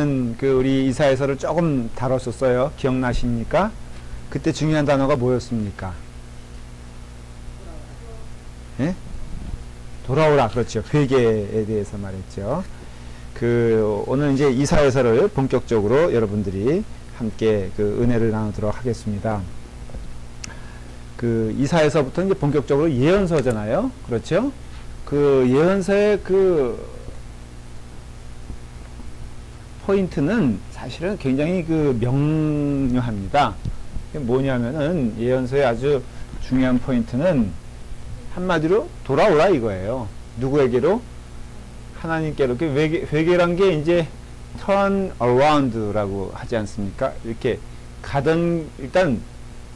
예전에는 그 우리 이사야서를 조금 다뤘었어요. 기억나십니까? 그때 중요한 단어가 뭐였습니까? 예? 돌아오라. 그렇죠. 회개에 대해서 말했죠. 오늘 이제 이사야서를 본격적으로 여러분들이 함께 그 은혜를 나누도록 하겠습니다. 이사야서부터 이제 본격적으로 예언서잖아요. 그렇죠? 예언서의 포인트는 사실은 굉장히 명료합니다. 뭐냐면은 예언서의 아주 중요한 포인트는 한마디로 돌아오라 이거예요. 누구에게로? 하나님께로. 회개란 게 이제 turn around라고 하지 않습니까? 이렇게 일단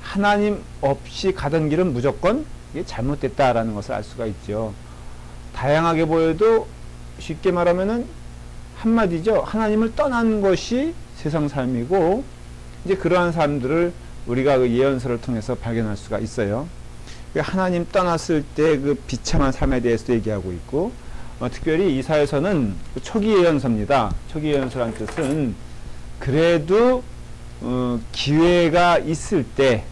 하나님 없이 가던 길은 무조건 이게 잘못됐다라는 것을 알 수가 있죠. 다양하게 보여도 쉽게 말하면은 한마디죠. 하나님을 떠난 것이 세상 삶이고, 이제 그러한 사람들을 우리가 예언서를 통해서 발견할 수가 있어요. 하나님 떠났을 때 비참한 삶에 대해서도 얘기하고 있고, 특별히 이사야서는 초기 예언서입니다. 초기 예언서란 뜻은 그래도 기회가 있을 때,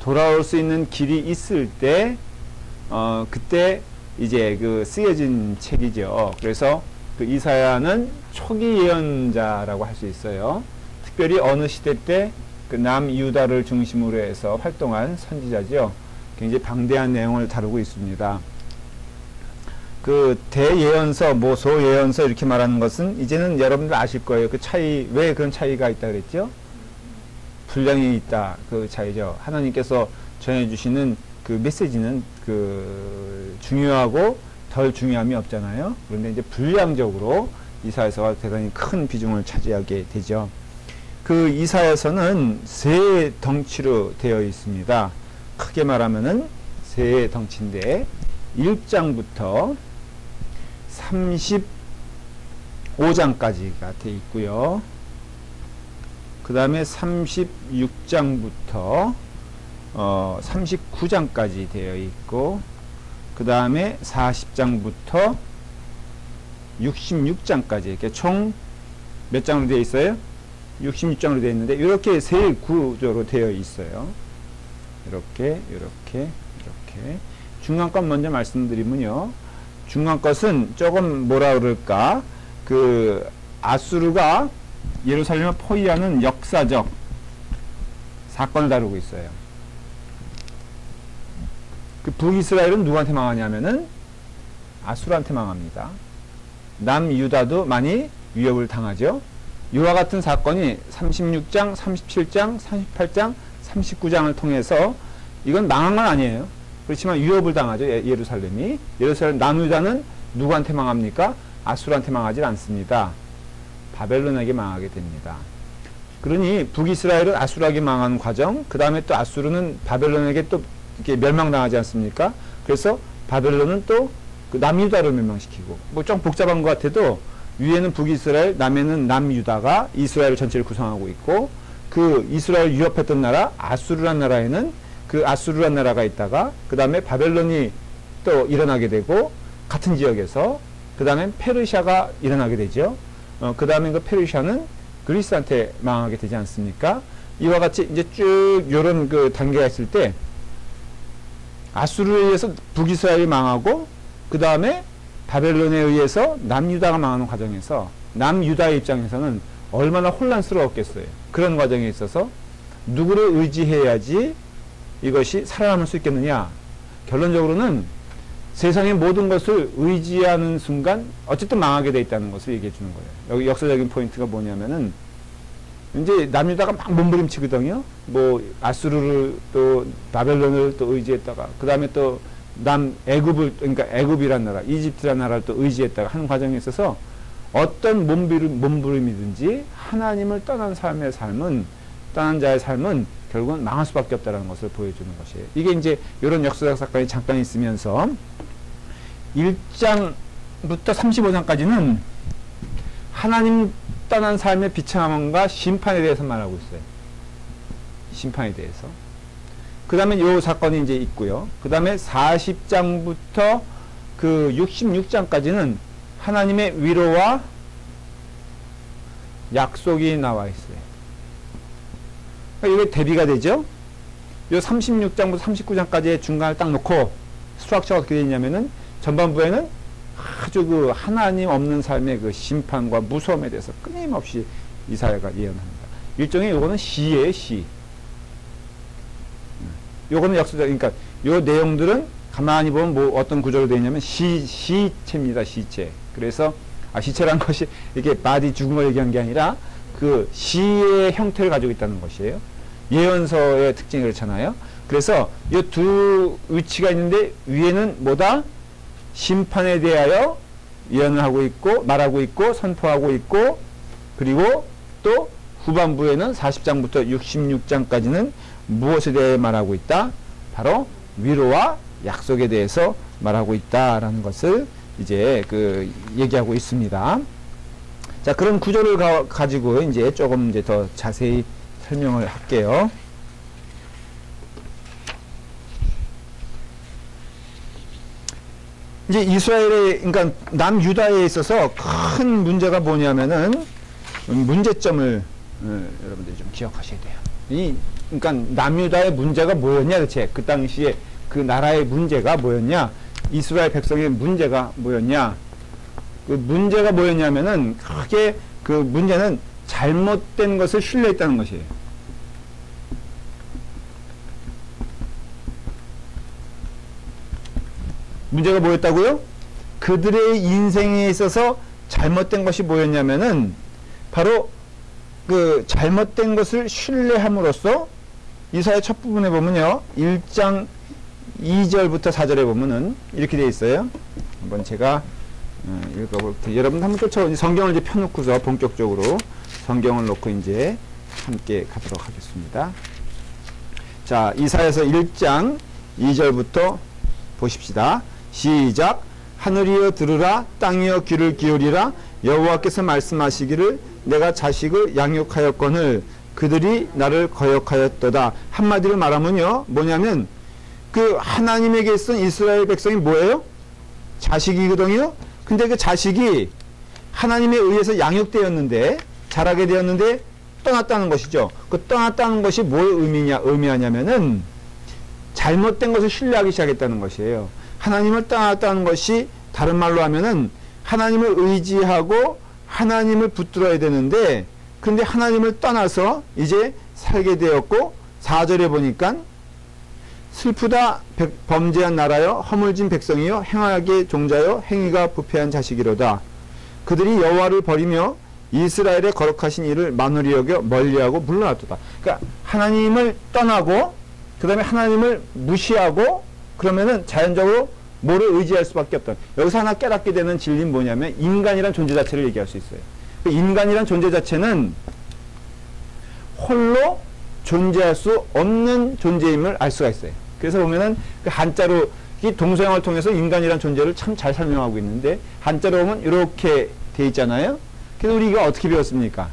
돌아올 수 있는 길이 있을 때, 그때 이제 쓰여진 책이죠. 그래서 이사야는 초기 예언자라고 할 수 있어요. 특별히 어느 시대 때 남유다를 중심으로 해서 활동한 선지자죠. 굉장히 방대한 내용을 다루고 있습니다. 대예언서, 소예언서 이렇게 말하는 것은 이제는 여러분들 아실 거예요. 왜 그런 차이가 있다 그랬죠? 분량이 있다. 그 차이죠. 하나님께서 전해주시는 메시지는 중요하고 덜 중요함이 없잖아요. 그런데 이제 분량적으로 이사야서가 대단히 큰 비중을 차지하게 되죠. 이사야서는 세 덩치로 되어 있습니다. 크게 말하면은 세 덩치인데 1장부터 35장까지가 되어 있고요. 그 다음에 36장부터 39장까지 되어 있고, 그 다음에 40장부터 66장까지 이렇게 총 몇 장으로 되어 있어요? 66장으로 되어 있는데 이렇게 세 구조로 되어 있어요. 이렇게 중간 것 먼저 말씀드리면요, 중간 것은 조금 뭐라 그럴까, 아수르가 예루살렘을 포위하는 역사적 사건을 다루고 있어요. 북이스라엘은 누구한테 망하냐면은 아수르한테 망합니다. 남유다도 많이 위협을 당하죠. 이와 같은 사건이 36장, 37장, 38장, 39장을 통해서, 이건 망한 건 아니에요. 그렇지만 위협을 당하죠. 예루살렘이. 남유다는 누구한테 망합니까? 아수르한테 망하지 않습니다. 바벨론에게 망하게 됩니다. 그러니 북이스라엘은 아수르에게 망하는 과정, 그 다음에 또 아수르는 바벨론에게 또 이렇게 멸망당하지 않습니까? 그래서 바벨론은 또 남유다를 멸망시키고, 좀 복잡한 것 같아도 위에는 북이스라엘, 남에는 남유다가 이스라엘 전체를 구성하고 있고, 이스라엘 위협했던 나라 아수르란 나라에는 아수르란 나라가 있다가, 그 다음에 바벨론이 또 일어나게 되고, 같은 지역에서 그 다음에 페르시아가 일어나게 되죠. 그 다음에 페르시아는 그리스한테 망하게 되지 않습니까? 이와 같이 이제 쭉 요런 단계가 있을 때 아수르에 의해서 북이스라엘이 망하고, 그 다음에 바벨론에 의해서 남유다가 망하는 과정에서 남유다의 입장에서는 얼마나 혼란스러웠겠어요. 그런 과정에 있어서 누구를 의지해야지 이것이 살아남을 수 있겠느냐. 결론적으로는 세상의 모든 것을 의지하는 순간 어쨌든 망하게 돼 있다는 것을 얘기해 주는 거예요. 여기 역사적인 포인트가 뭐냐면은, 이제 남유다가 막 몸부림치거든요. 아수르를 또 바벨론을 또 의지했다가, 그 다음에 또 애굽을, 그러니까 애굽이란 나라, 이집트란 나라를 또 의지했다가 하는 과정에 있어서 어떤 몸부림이든지 하나님을 떠난 자의 삶은 결국은 망할 수밖에 없다는 것을 보여주는 것이에요. 이게 이제 이런 역사적 사건이 잠깐 있으면서 1장부터 35장까지는 하나님 떠난 삶의 비참함과 심판에 대해서 말하고 있어요. 심판에 대해서. 그 다음에 요 사건이 이제 있고요. 그 다음에 40장부터 66장까지는 하나님의 위로와 약속이 나와 있어요. 그러니까 이게 대비가 되죠. 요 36장부터 39장까지의 중간을 딱 놓고 스트럭처가 어떻게 되냐면은 전반부에는 아주 그 하나님 없는 삶의 그 심판과 무서움에 대해서 끊임없이 이사야가 예언합니다. 일종의 요거는 시예요, 시. 요거는 역사적, 그러니까 요 내용들은 가만히 보면 뭐 어떤 구조로 되어 있냐면 시체입니다, 시체. 그래서, 시체란 것이 이렇게 바디 죽음을 얘기한 게 아니라 그 시의 형태를 가지고 있다는 것이에요. 예언서의 특징이 그렇잖아요. 그래서 이 두 위치가 있는데 위에는 뭐다? 심판에 대하여 예언을 하고 있고, 말하고 있고, 선포하고 있고, 그리고 또 후반부에는 40장부터 66장까지는 무엇에 대해 말하고 있다? 바로 위로와 약속에 대해서 말하고 있다라는 것을 이제 그 얘기하고 있습니다. 자, 그런 구조를 가지고 이제 조금 이제 더 자세히 설명을 할게요. 이제 이스라엘의, 그러니까 남유다에 있어서 큰 문제가 뭐냐면은 문제점을 여러분들이 좀 기억하셔야 돼요. 그러니까 남유다의 문제가 뭐였냐, 대체 그 당시에 그 나라의 문제가 뭐였냐, 이스라엘 백성의 문제가 뭐였냐. 그 문제가 뭐였냐면은 크게 그 문제는 잘못된 것을 신뢰했다는 것이에요. 문제가 뭐였다고요? 그들의 인생에 있어서 잘못된 것이 뭐였냐면은 바로 그 잘못된 것을 신뢰함으로써 이사야 첫 부분에 보면요, 1장 2절부터 4절에 보면은 이렇게 되어 있어요. 한번 제가 읽어볼게요. 여러분 한번 쫓아오니 성경을 이제 펴놓고서 본격적으로 성경을 놓고 이제 함께 가도록 하겠습니다. 자, 이사야서 1장 2절부터 보십시다. 시작. 하늘이여 들으라, 땅이여 귀를 기울이라. 여호와께서 말씀하시기를 내가 자식을 양육하였거늘 그들이 나를 거역하였도다. 한마디로 말하면요, 뭐냐면 그 하나님에게 있던 이스라엘 백성이 뭐예요? 자식이거든요. 근데 그 자식이 하나님에 의해서 양육되었는데, 자라게 되었는데 떠났다는 것이죠. 그 떠났다는 것이 뭘 의미하냐면은 잘못된 것을 신뢰하기 시작했다는 것이에요. 하나님을 떠났다는 것이 다른 말로 하면은 하나님을 의지하고 하나님을 붙들어야 되는데, 근데 하나님을 떠나서 이제 살게 되었고, 4절에 보니까 슬프다 범죄한 나라여, 허물진 백성이여, 행하게 종자여, 행위가 부패한 자식이로다. 그들이 여호와를 버리며 이스라엘의 거룩하신 일을 만홀히 여겨 멀리하고 물러났도다. 그러니까 하나님을 떠나고 그 다음에 하나님을 무시하고 그러면은 자연적으로 뭐를 의지할 수밖에 없다. 여기서 하나 깨닫게 되는 진리는 뭐냐면 인간이란 존재 자체를 얘기할 수 있어요. 인간이란 존재 자체는 홀로 존재할 수 없는 존재임을 알 수가 있어요. 그래서 보면은 그 한자로 이 동서양을 통해서 인간이란 존재를 참 잘 설명하고 있는데, 한자로 보면 이렇게 돼 있잖아요. 그래서 우리 이거 어떻게 배웠습니까?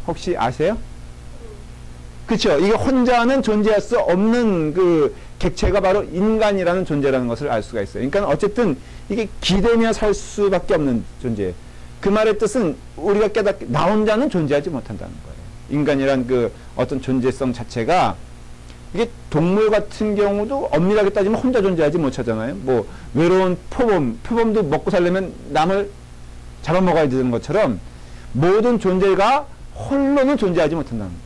혹시 아세요? 그쵸? 이게 혼자는 존재할 수 없는 그 객체가 바로 인간이라는 존재라는 것을 알 수가 있어요. 그러니까 어쨌든 이게 기대며 살 수밖에 없는 존재. 그 말의 뜻은 우리가 깨닫게, 나 혼자는 존재하지 못한다는 거예요. 인간이란 그 어떤 존재성 자체가, 이게 동물 같은 경우도 엄밀하게 따지면 혼자 존재하지 못하잖아요. 뭐 외로운 표범도 먹고 살려면 남을 잡아먹어야 되는 것처럼 모든 존재가 홀로는 존재하지 못한다는 거예요.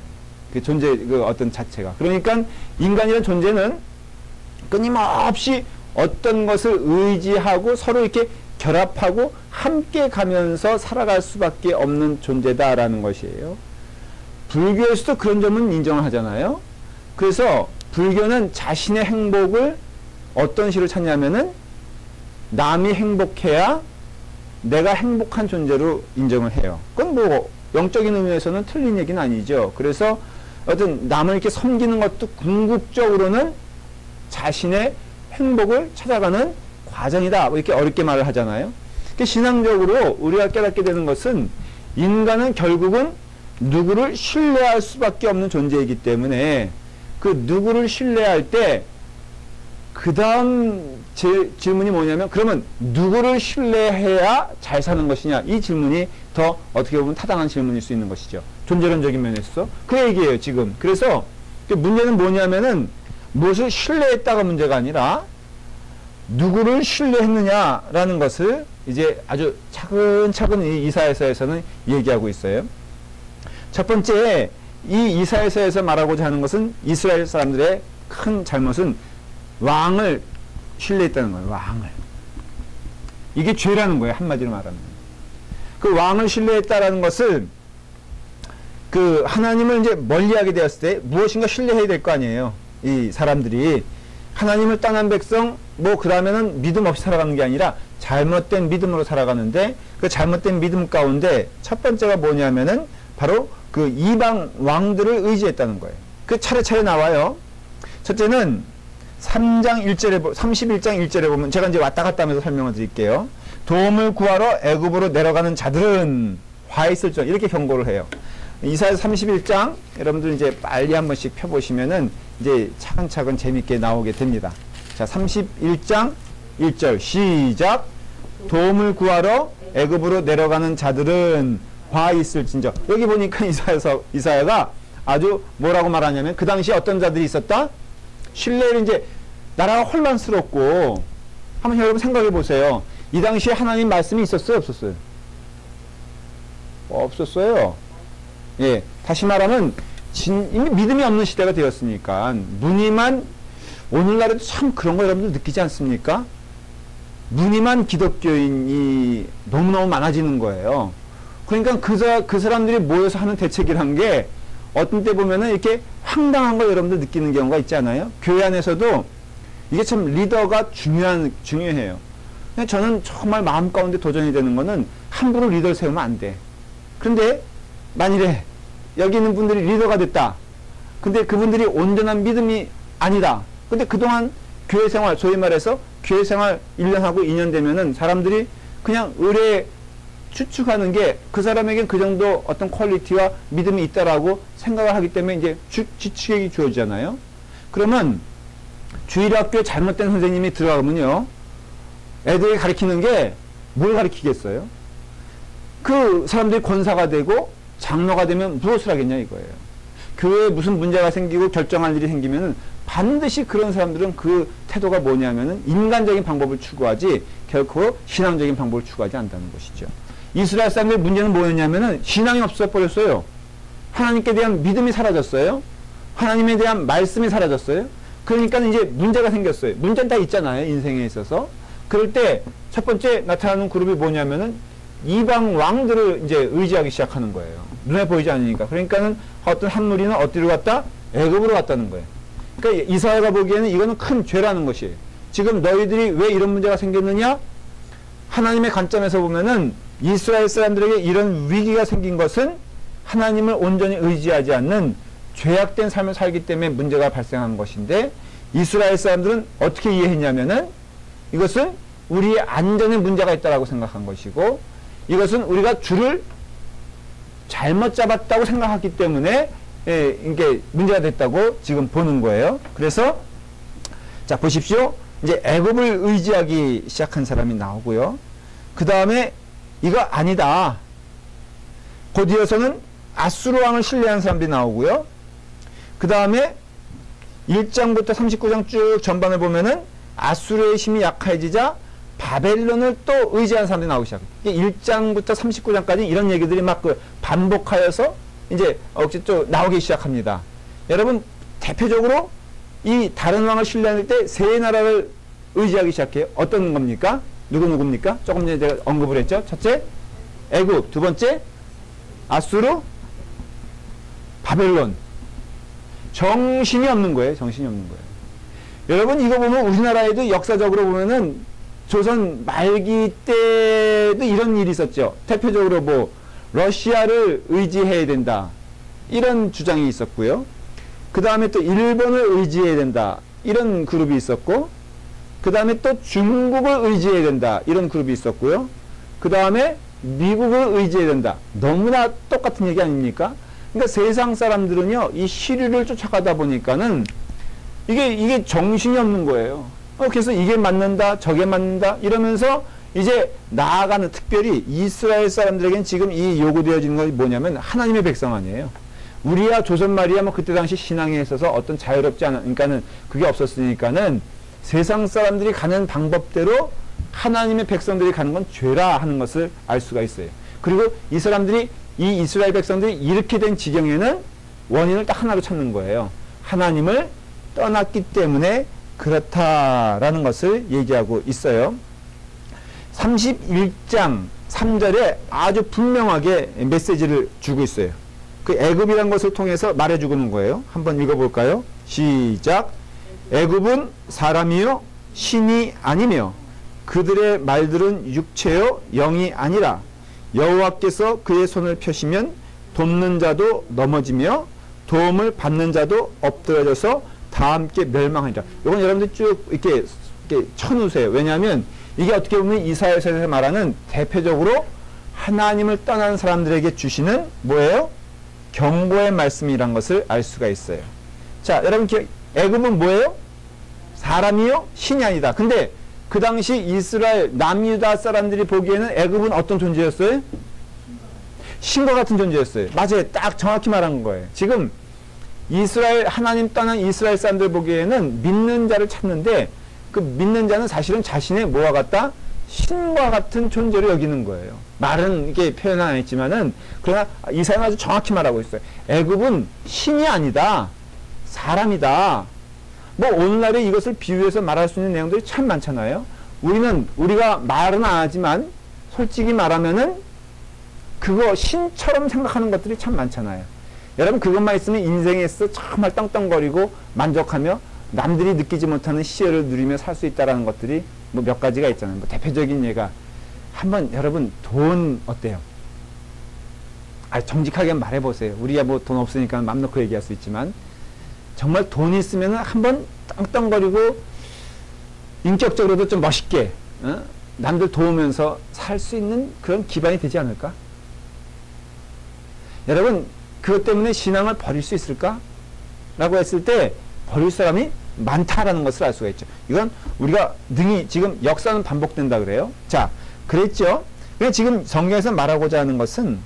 그 존재 그 어떤 자체가. 그러니까 인간이라는 존재는 끊임없이 어떤 것을 의지하고 서로 이렇게 결합하고 함께 가면서 살아갈 수밖에 없는 존재다라는 것이에요. 불교에서도 그런 점은 인정을 하잖아요. 그래서 불교는 자신의 행복을 어떤 식으로 찾냐면은 남이 행복해야 내가 행복한 존재로 인정을 해요. 그건 뭐 영적인 의미에서는 틀린 얘기는 아니죠. 그래서 어떤 남을 이렇게 섬기는 것도 궁극적으로는 자신의 행복을 찾아가는 과정이다. 뭐 이렇게 어렵게 말을 하잖아요. 신앙적으로 우리가 깨닫게 되는 것은 인간은 결국은 누구를 신뢰할 수밖에 없는 존재이기 때문에 그 누구를 신뢰할 때 그 다음 질문이 뭐냐면, 그러면 누구를 신뢰해야 잘 사는 것이냐, 이 질문이 더 어떻게 보면 타당한 질문일 수 있는 것이죠. 존재론적인 면에서. 그 얘기예요, 지금. 그래서 문제는 뭐냐면은 무엇을 신뢰했다가 문제가 아니라 누구를 신뢰했느냐라는 것을 이제 아주 차근차근 이 이사야서에서는 얘기하고 있어요. 첫 번째, 이 이사야서에서 말하고자 하는 것은 이스라엘 사람들의 큰 잘못은 왕을 신뢰했다는 거예요. 왕을. 이게 죄라는 거예요. 한마디로 말하면. 그 왕을 신뢰했다라는 것을 그 하나님을 이제 멀리하게 되었을 때 무엇인가 신뢰해야 될 거 아니에요. 이 사람들이 하나님을 떠난 백성 그 다음에는 믿음 없이 살아가는 게 아니라 잘못된 믿음으로 살아가는데 그 잘못된 믿음 가운데 첫 번째가 뭐냐면은 바로 그 이방 왕들을 의지했다는 거예요. 그 차례차례 나와요. 첫째는 31장 1절에 보면 제가 이제 왔다 갔다 하면서 설명을 드릴게요. 도움을 구하러 애굽으로 내려가는 자들은 화 있을지어다 이렇게 경고를 해요. 이사야서 31장 여러분들 이제 빨리 한 번씩 펴보시면은 이제 차근차근 재밌게 나오게 됩니다. 자, 31장 1절 시작. 도움을 구하러 애굽으로 내려가는 자들은 화 있을진저. 여기 보니까 이사야가 아주 뭐라고 말하냐면 그 당시에 어떤 자들이 있었다? 신뢰를 이제 나라가 혼란스럽고 한번 여러분 생각해 보세요. 이 당시에 하나님 말씀이 있었어요? 없었어요? 없었어요. 예, 다시 말하면 이미 믿음이 없는 시대가 되었으니까 무늬만 오늘날에도 참 그런 거 여러분들 느끼지 않습니까? 무늬만 기독교인이 너무너무 많아지는 거예요. 그러니까 그 사람들이 모여서 하는 대책이란 게 어떤 때 보면은 이렇게 황당한 걸 여러분들 느끼는 경우가 있지 않아요? 교회 안에서도 이게 참 리더가 중요해요. 저는 정말 마음 가운데 도전이 되는 거는 함부로 리더를 세우면 안 돼. 그런데 만일에 여기 있는 분들이 리더가 됐다. 근데 그분들이 온전한 믿음이 아니다. 근데 그동안 교회 생활, 소위 말해서 교회 생활 1년하고 2년 되면은 사람들이 그냥 의뢰 추측하는 게 그 사람에겐 그 정도 어떤 퀄리티와 믿음이 있다라고 생각을 하기 때문에 이제 지축이 주어지잖아요. 그러면 주일학교에 잘못된 선생님이 들어가면요. 애들이 가르치는 게 뭘 가르치겠어요? 그 사람들이 권사가 되고 장로가 되면 무엇을 하겠냐 이거예요. 교회에 무슨 문제가 생기고 결정할 일이 생기면은 반드시 그런 사람들은 그 태도가 뭐냐면은 인간적인 방법을 추구하지 결코 신앙적인 방법을 추구하지 않는다는 것이죠. 이스라엘 사람들의 문제는 뭐였냐면은 신앙이 없어 버렸어요. 하나님께 대한 믿음이 사라졌어요. 하나님에 대한 말씀이 사라졌어요. 그러니까 이제 문제가 생겼어요. 문제는 다 있잖아요. 인생에 있어서. 그럴 때 첫 번째 나타나는 그룹이 뭐냐면은 이방 왕들을 이제 의지하기 시작하는 거예요. 눈에 보이지 않으니까. 그러니까는 어떤 한 무리는 어디로 갔다? 애굽으로 갔다는 거예요. 그러니까 이사야가 보기에는 이거는 큰 죄라는 것이에요. 지금 너희들이 왜 이런 문제가 생겼느냐? 하나님의 관점에서 보면은 이스라엘 사람들에게 이런 위기가 생긴 것은 하나님을 온전히 의지하지 않는 죄악된 삶을 살기 때문에 문제가 발생한 것인데 이스라엘 사람들은 어떻게 이해했냐면은 이것은 우리의 안전에 문제가 있다라고 생각한 것이고 이것은 우리가 줄을 잘못 잡았다고 생각했기 때문에 이게 문제가 됐다고 지금 보는 거예요. 그래서 자 보십시오. 이제 애굽을 의지하기 시작한 사람이 나오고요. 그 다음에 이거 아니다. 곧 이어서는 아수르 왕을 신뢰한 사람들이 나오고요. 그 다음에 1장부터 39장 쭉 전반을 보면은 아수르의 힘이 약해지자 바벨론을 또 의지하는 사람들이 나오기 시작해요. 1장부터 39장까지 이런 얘기들이 막 반복하여서 이제 억지 또 나오기 시작합니다. 여러분 대표적으로 이 다른 왕을 신뢰할 때 세 나라를 의지하기 시작해요. 어떤 겁니까? 누굽니까? 조금 전에 제가 언급을 했죠. 첫째 애굽, 두 번째 아수르, 바벨론. 정신이 없는 거예요. 정신이 없는 거예요. 여러분 이거 보면 우리나라에도 역사적으로 보면은 조선 말기 때도 이런 일이 있었죠. 대표적으로 뭐 러시아를 의지해야 된다. 이런 주장이 있었고요. 그 다음에 또 일본을 의지해야 된다. 이런 그룹이 있었고 그 다음에 또 중국을 의지해야 된다. 이런 그룹이 있었고요. 그 다음에 미국을 의지해야 된다. 너무나 똑같은 얘기 아닙니까? 그러니까 세상 사람들은요. 이 시류를 쫓아가다 보니까는 이게 정신이 없는 거예요. 그래서 이게 맞는다, 저게 맞는다 이러면서 이제 나아가는, 특별히 이스라엘 사람들에겐 지금 이 요구되어지는 것이 뭐냐면 하나님의 백성 아니에요. 우리야 조선 말이야 뭐 그때 당시 신앙에 있어서 어떤 자유롭지 않은, 그러니까는 그게 없었으니까는 세상 사람들이 가는 방법대로 하나님의 백성들이 가는 건 죄라 하는 것을 알 수가 있어요. 그리고 이 사람들이, 이 이스라엘 백성들이 이렇게 된 지경에는 원인을 딱 하나로 찾는 거예요. 하나님을 떠났기 때문에 그렇다라는 것을 얘기하고 있어요. 31장 3절에 아주 분명하게 메시지를 주고 있어요. 그 애굽이라는 것을 통해서 말해주고 있는 거예요. 한번 읽어볼까요? 시작. 애굽은 사람이요 신이 아니며 그들의 말들은 육체요 영이 아니라 여호와께서 그의 손을 펴시면 돕는 자도 넘어지며 도움을 받는 자도 엎드러져서 다 함께 멸망하리라. 이건 여러분들 쭉 이렇게 쳐놓으세요. 왜냐하면 이게 어떻게 보면 이사야서에서 말하는 대표적으로 하나님을 떠난 사람들에게 주시는 뭐예요? 경고의 말씀이란 것을 알 수가 있어요. 자, 여러분 애굽은 뭐예요? 사람이요 신이 아니다. 근데 그 당시 이스라엘 남유다 사람들이 보기에는 애굽은 어떤 존재였어요? 신과 같은 존재였어요. 맞아요. 딱 정확히 말한 거예요. 지금 이스라엘, 하나님 떠난 이스라엘 사람들 보기에는 믿는 자를 찾는데 그 믿는 자는 사실은 자신의 뭐와 같다? 신과 같은 존재로 여기는 거예요. 말은 이게 표현 안 했지만은, 그러나 이사야는 아주 정확히 말하고 있어요. 애굽은 신이 아니다. 사람이다. 뭐 오늘날에 이것을 비유해서 말할 수 있는 내용들이 참 많잖아요. 우리가 말은 안 하지만 솔직히 말하면은 그거 신처럼 생각하는 것들이 참 많잖아요. 여러분 그것만 있으면 인생에서 정말 떵떵거리고 만족하며 남들이 느끼지 못하는 시혜를 누리며 살 수 있다는 것들이 뭐 몇 가지가 있잖아요. 뭐 대표적인 예가, 한번 여러분 돈 어때요? 정직하게 말해보세요. 우리야 뭐 돈 없으니까 맘 놓고 얘기할 수 있지만 정말 돈 있으면 한번 떵떵거리고 인격적으로도 좀 멋있게 남들 도우면서 살 수 있는 그런 기반이 되지 않을까? 여러분 그것 때문에 신앙을 버릴 수 있을까? 라고 했을 때 버릴 사람이 많다라는 것을 알 수가 있죠. 이건 우리가 능히 지금 역사는 반복된다 그래요. 자, 그랬죠. 그냥 지금 성경에서 말하고자 하는 것은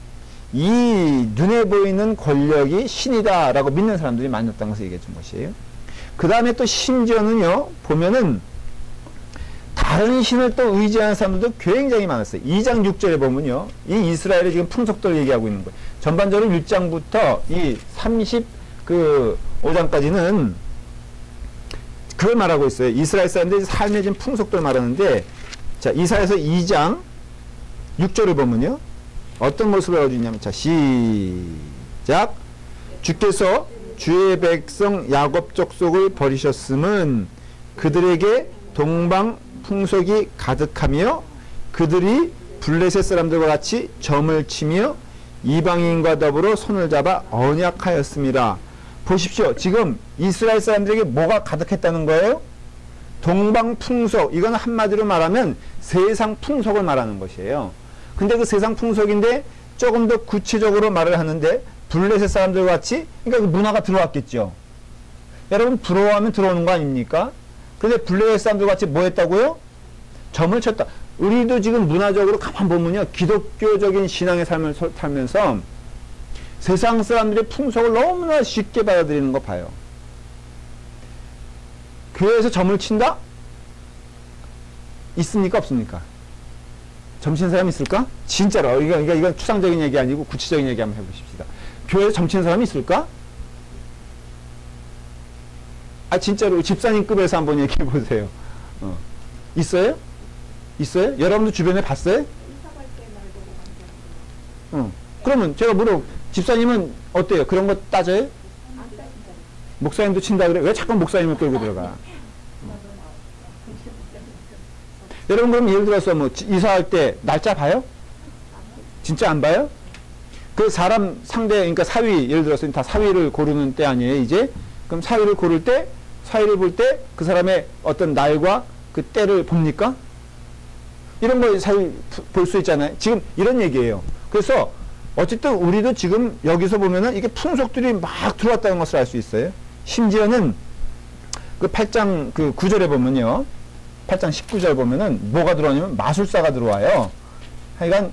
이 눈에 보이는 권력이 신이다라고 믿는 사람들이 많았다는 것을 얘기해 준 것이에요. 그 다음에 또 심지어는요, 보면은 다른 신을 또 의지하는 사람들도 굉장히 많았어요. 2장 6절에 보면요, 이 이스라엘의 지금 풍속들을 얘기하고 있는 거예요. 전반적으로 1장부터 이 35장까지는 그걸 말하고 있어요. 이스라엘 사람들의 삶의 지금 풍속들을 말하는데, 자, 이사야서 2장 6절을 보면요, 어떤 모습을 보여주냐면, 자, 시작. 주께서 주의 백성 야곱 족속을 버리셨음은 그들에게 동방 풍속이 가득하며 그들이 블레셋 사람들과 같이 점을 치며 이방인과 더불어 손을 잡아 언약하였습니다. 보십시오. 지금 이스라엘 사람들에게 뭐가 가득했다는 거예요? 동방 풍속. 이건 한마디로 말하면 세상 풍속을 말하는 것이에요. 근데 그 세상 풍속인데 조금 더 구체적으로 말을 하는데 블레셋 사람들 같이, 그러니까 그 문화가 들어왔겠죠. 여러분 부러워하면 들어오는 거 아닙니까? 근데 블레셋 사람들 같이 뭐 했다고요? 점을 쳤다. 우리도 지금 문화적으로 가만 보면요, 기독교적인 신앙의 삶을 살면서 세상 사람들의 풍속을 너무나 쉽게 받아들이는 거 봐요. 교회에서 점을 친다? 있습니까? 없습니까? 점 치는 사람이 있을까? 진짜로. 이건 추상적인 얘기 아니고 구체적인 얘기 한번 해보십시다. 교회에서 점 치는 사람이 있을까? 진짜로 집사님급에서 한번 얘기해 보세요. 있어요? 있어요? 여러분도 주변에 봤어요? 그러면 제가 집사님은 어때요? 그런 거 따져요? 목사님도 친다 그래? 왜 자꾸 목사님을 끌고 들어가? 여러분 그럼 예를 들어서 뭐 이사할 때 날짜 봐요? 진짜 안 봐요? 그 사람 상대, 그러니까 사위, 예를 들어서 다 사위를 고르는 때 아니에요 이제? 그럼 사위를 고를 때, 사위를 볼 때 그 사람의 어떤 날과 그 때를 봅니까? 이런 거 사위 볼 수 있잖아요. 지금 이런 얘기예요. 그래서 어쨌든 우리도 지금 여기서 보면은 이게 풍속들이 막 들어왔다는 것을 알 수 있어요. 심지어는 그 8장 그 9절에 보면요, 8장 19절 보면은 뭐가 들어오냐면 마술사가 들어와요. 하여간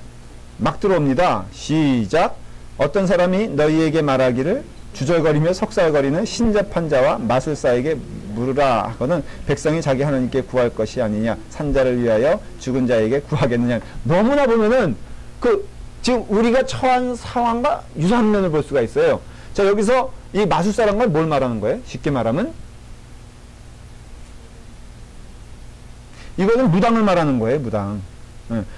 막 들어옵니다. 시작. 어떤 사람이 너희에게 말하기를 주절거리며 속살거리는 신접한 자와 마술사에게 물으라 하거는 백성이 자기 하나님께 구할 것이 아니냐 산자를 위하여 죽은 자에게 구하겠느냐. 너무나 보면은 지금 우리가 처한 상황과 유사한 면을 볼 수가 있어요. 자, 여기서 이 마술사란 건 뭘 말하는 거예요? 쉽게 말하면 이거는 무당을 말하는 거예요. 무당.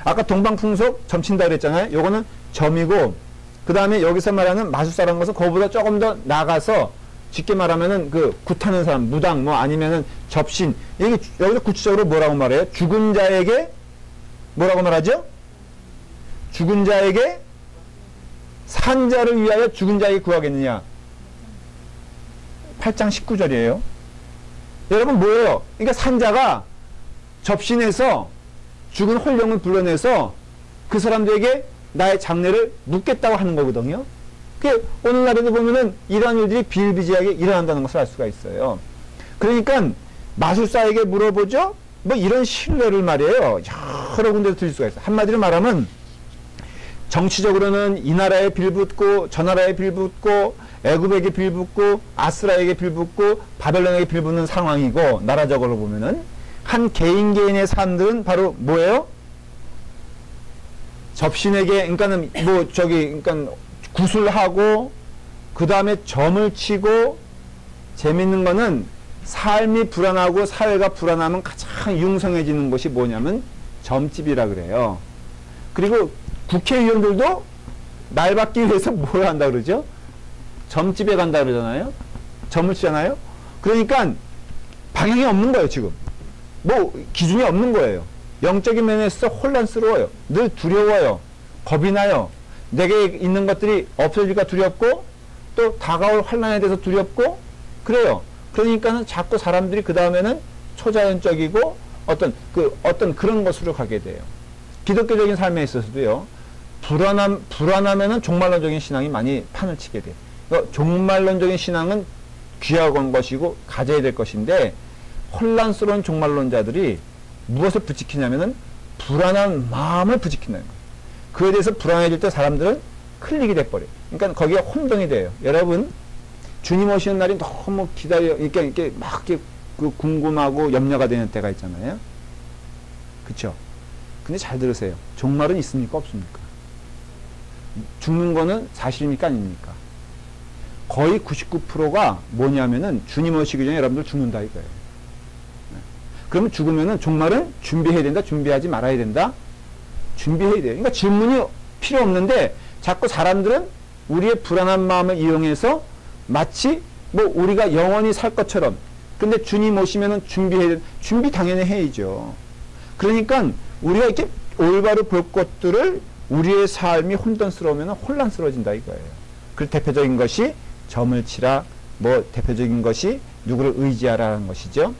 아까 동방풍속 점친다 그랬잖아요. 요거는 점이고, 그 다음에 여기서 말하는 마술사라는 것은 그거보다 조금 더 나가서 쉽게 말하면은 굿하는 사람, 무당, 뭐 아니면은 접신. 이게 여기서 구체적으로 뭐라고 말해요? 죽은 자에게 뭐라고 말하죠? 죽은 자에게 산자를 위하여 죽은 자에게 구하겠느냐. 8장 19절이에요. 여러분 뭐예요? 그러니까 산자가 접신해서 죽은 홀령을 불러내서 그 사람들에게 나의 장례를 묻겠다고 하는 거거든요. 오늘날에도 보면은 이러한 일들이 비일비재하게 일어난다는 것을 알 수가 있어요. 그러니까 마술사에게 물어보죠? 뭐 이런 신뢰를 말이에요. 여러 군데서 들을 수가 있어요. 한마디로 말하면 정치적으로는 이 나라에 빌붙고 저 나라에 빌붙고 애굽에게 빌붙고 아스라에게 빌붙고 바벨론에게 빌붙는 상황이고, 나라적으로 보면은 한 개인의 삶들은 바로 뭐예요? 접신에게, 그러니까는 그러니까 구술하고 그 다음에 점을 치고, 재밌는 거는 삶이 불안하고 사회가 불안하면 가장 융성해지는 곳이 뭐냐면 점집이라 그래요. 그리고 국회의원들도 날 받기 위해서 뭘 한다 그러죠? 점집에 간다 그러잖아요. 점을 치잖아요. 그러니까 방향이 없는 거예요. 지금 뭐 기준이 없는 거예요. 영적인 면에서 혼란스러워요. 늘 두려워요. 겁이 나요. 내게 있는 것들이 없어질까 두렵고, 또 다가올 환난에 대해서 두렵고 그래요. 그러니까는 자꾸 사람들이 그 다음에는 초자연적이고 어떤 그런 것으로 가게 돼요. 기독교적인 삶에 있어서도요. 불안하면은 종말론적인 신앙이 많이 판을 치게 돼요. 그러니까 종말론적인 신앙은 귀하건 것이고 가져야 될 것인데, 혼란스러운 종말론자들이 무엇을 부추기냐면은 불안한 마음을 부추긴다는 거예요. 그에 대해서 불안해질 때 사람들은 클릭이 돼버려요. 그러니까 거기에 혼동이 돼요. 여러분, 주님 오시는 날이 너무 이렇게 막 궁금하고 염려가 되는 때가 있잖아요. 그쵸? 근데 잘 들으세요. 종말은 있습니까? 없습니까? 죽는 거는 사실입니까? 아닙니까? 거의 99%가 뭐냐면은 주님 오시기 전에 여러분들 죽는다 이거예요. 그러면 죽으면은 종말은 준비해야 된다? 준비하지 말아야 된다? 준비해야 돼요. 그러니까 질문이 필요 없는데 자꾸 사람들은 우리의 불안한 마음을 이용해서 마치 뭐 우리가 영원히 살 것처럼, 근데 주님 오시면은 준비 당연히 해야죠. 그러니까 우리가 이렇게 올바로 볼 것들을 우리의 삶이 혼돈스러우면 혼란스러워진다 이거예요. 그 대표적인 것이 점을 치라, 뭐 대표적인 것이 누구를 의지하라는 것이죠.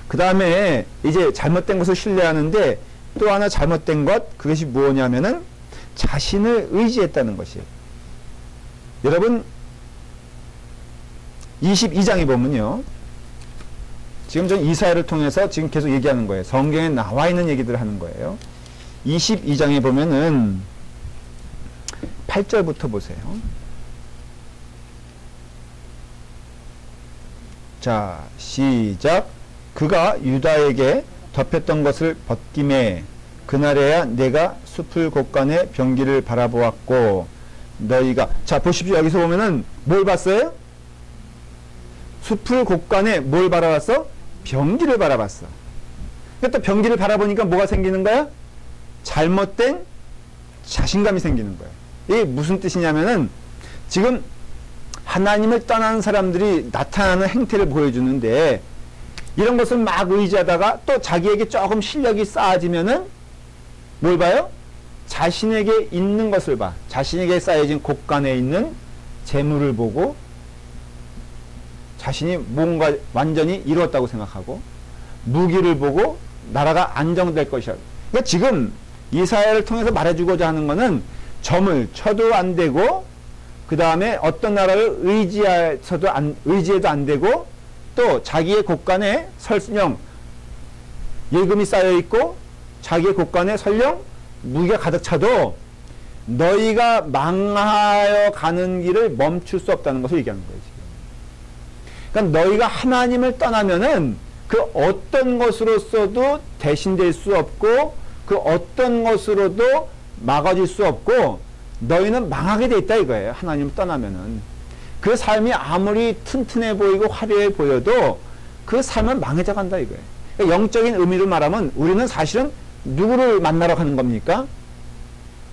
그 다음에 이제 잘못된 것을 신뢰하는데 또 하나 잘못된 것, 그것이 뭐냐면은 자신을 의지했다는 것이에요. 여러분 22장에 보면요, 지금 전 이사야를 통해서 지금 계속 얘기하는 거예요. 성경에 나와 있는 얘기들을 하는 거예요. 22장에 보면은 8절부터 보세요. 자, 시작. 그가 유다에게 덮였던 것을 벗김에 그날에야 내가 숲을 곳간에 병기를 바라보았고 너희가, 자 보십시오. 여기서 보면은 뭘 봤어요? 숲을 곳간에 뭘 바라봤어? 병기를 바라봤어. 그러니까 또 병기를 바라보니까 뭐가 생기는 거야? 잘못된 자신감이 생기는 거예요. 이게 무슨 뜻이냐면은 지금 하나님을 떠나는 사람들이 나타나는 행태를 보여주는데, 이런 것을 막 의지하다가 또 자기에게 조금 실력이 쌓아지면은 뭘 봐요? 자신에게 있는 것을 봐. 자신에게 쌓여진 곳간에 있는 재물을 보고 자신이 뭔가 완전히 이루었다고 생각하고, 무기를 보고 나라가 안정될 것이야. 그러니까 지금 이사야를 통해서 말해주고자 하는 것은 점을 쳐도 안 되고, 그 다음에 어떤 나라를 의지해도 안 되고, 또 자기의 곳간에 설령 예금이 쌓여있고 자기의 곳간에 설령 무기가 가득 차도 너희가 망하여 가는 길을 멈출 수 없다는 것을 얘기하는 거예요. 지금. 그러니까 너희가 하나님을 떠나면은 그 어떤 것으로서도 대신될 수 없고 그 어떤 것으로도 막아질 수 없고 너희는 망하게 돼 있다 이거예요. 하나님을 떠나면은. 그 삶이 아무리 튼튼해 보이고 화려해 보여도 그 삶은 망해져 간다 이거예요. 그러니까 영적인 의미를 말하면 우리는 사실은 누구를 만나러 가는 겁니까?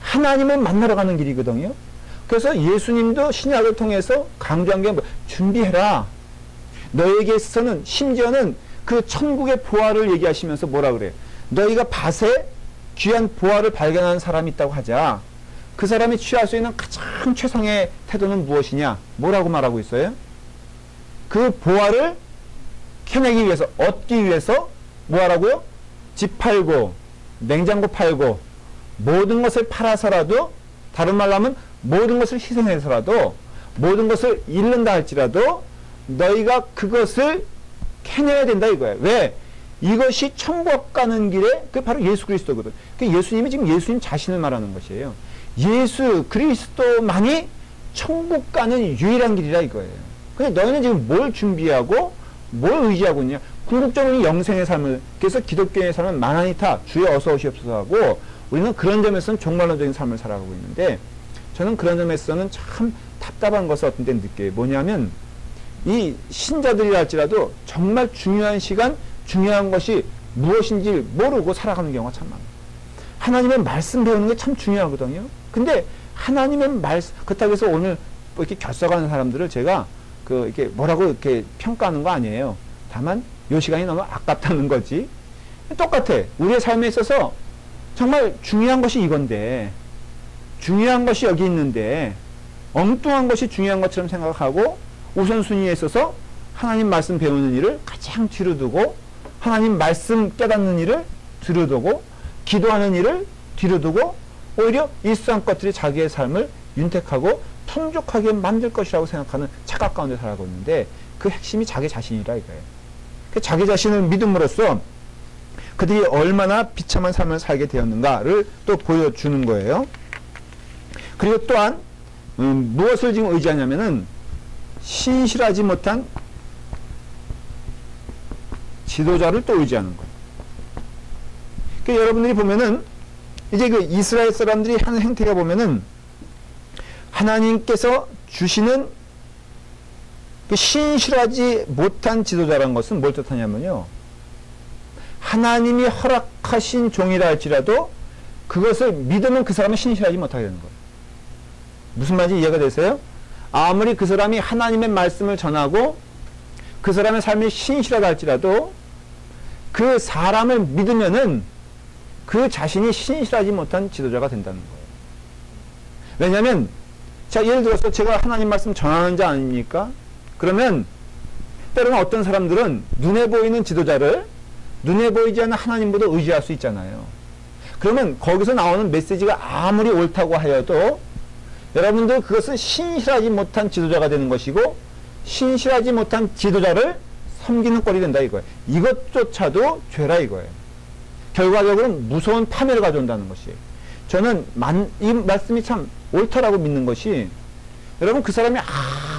하나님을 만나러 가는 길이거든요. 그래서 예수님도 신약을 통해서 강조한 게 준비해라. 너에게 있어서는 심지어는 그 천국의 보화를 얘기하시면서 뭐라 그래요? 너희가 밭에 귀한 보화를 발견하는 사람이 있다고 하자. 그 사람이 취할 수 있는 가장 최상의 태도는 무엇이냐? 뭐라고 말하고 있어요? 그 보화를 캐내기 위해서, 얻기 위해서 뭐 하라고요? 집 팔고 냉장고 팔고 모든 것을 팔아서라도, 다른 말로 하면 모든 것을 희생해서라도, 모든 것을 잃는다 할지라도 너희가 그것을 캐내야 된다 이거예요. 왜? 이것이 천국 가는 길에 그 바로 예수 그리스도거든. 그 예수님이 지금 예수님 자신을 말하는 것이에요. 예수 그리스도만이 천국 가는 유일한 길이라 이거예요. 근데 너희는 지금 뭘 준비하고 뭘 의지하고 있냐? 궁극적으로 영생의 삶을, 그래서 기독교의 삶은 마나니타 주여 어서 오시옵소서 하고, 우리는 그런 점에서는 종말론적인 삶을 살아가고 있는데, 저는 그런 점에서는 참 답답한 것을 어떤 때 느껴요. 뭐냐면 이 신자들이라 할지라도 정말 중요한 시간, 중요한 것이 무엇인지 모르고 살아가는 경우가 참 많아요. 하나님의 말씀 배우는 게 참 중요하거든요. 근데 하나님의 말씀, 그렇다고 해서 오늘 뭐 이렇게 결석하는 사람들을 제가 이렇게 뭐라고 이렇게 평가하는 거 아니에요. 다만 요 시간이 너무 아깝다는 거지. 똑같아. 우리의 삶에 있어서 정말 중요한 것이 이건데, 중요한 것이 여기 있는데 엉뚱한 것이 중요한 것처럼 생각하고 우선순위에 있어서 하나님 말씀 배우는 일을 가장 뒤로 두고, 하나님 말씀 깨닫는 일을 뒤로 두고, 기도하는 일을 뒤로 두고, 오히려 일상 것들이 자기의 삶을 윤택하고 풍족하게 만들 것이라고 생각하는 착각 가운데 살아가고 있는데, 그 핵심이 자기 자신이라 이거예요. 자기 자신을 믿음으로써 그들이 얼마나 비참한 삶을 살게 되었는가를 또 보여주는 거예요. 그리고 또한 무엇을 지금 의지하냐면은 신실하지 못한 지도자를 또 의지하는 거예요. 그러니까 여러분들이 보면은 이제 그 이스라엘 사람들이 하는 행태가 보면은 하나님께서 주시는 그 신실하지 못한 지도자라는 것은 뭘 뜻하냐면요, 하나님이 허락하신 종이라 할지라도 그것을 믿으면 그 사람은 신실하지 못하게 되는 거예요. 무슨 말인지 이해가 되세요? 아무리 그 사람이 하나님의 말씀을 전하고 그 사람의 삶이 신실하다 할지라도 그 사람을 믿으면은 그 자신이 신실하지 못한 지도자가 된다는 거예요. 왜냐하면 자, 예를 들어서 제가 하나님 말씀 전하는 자 아닙니까? 그러면 때로는 어떤 사람들은 눈에 보이는 지도자를 눈에 보이지 않는 하나님보다 의지할 수 있잖아요. 그러면 거기서 나오는 메시지가 아무리 옳다고 하여도 여러분들 그것은 신실하지 못한 지도자가 되는 것이고, 신실하지 못한 지도자를 섬기는 꼴이 된다 이거예요. 이것조차도 죄라 이거예요. 결과적으로 무서운 파멸을 가져온다는 것이에요. 저는 이 말씀이 참 옳다라고 믿는 것이, 여러분 그 사람이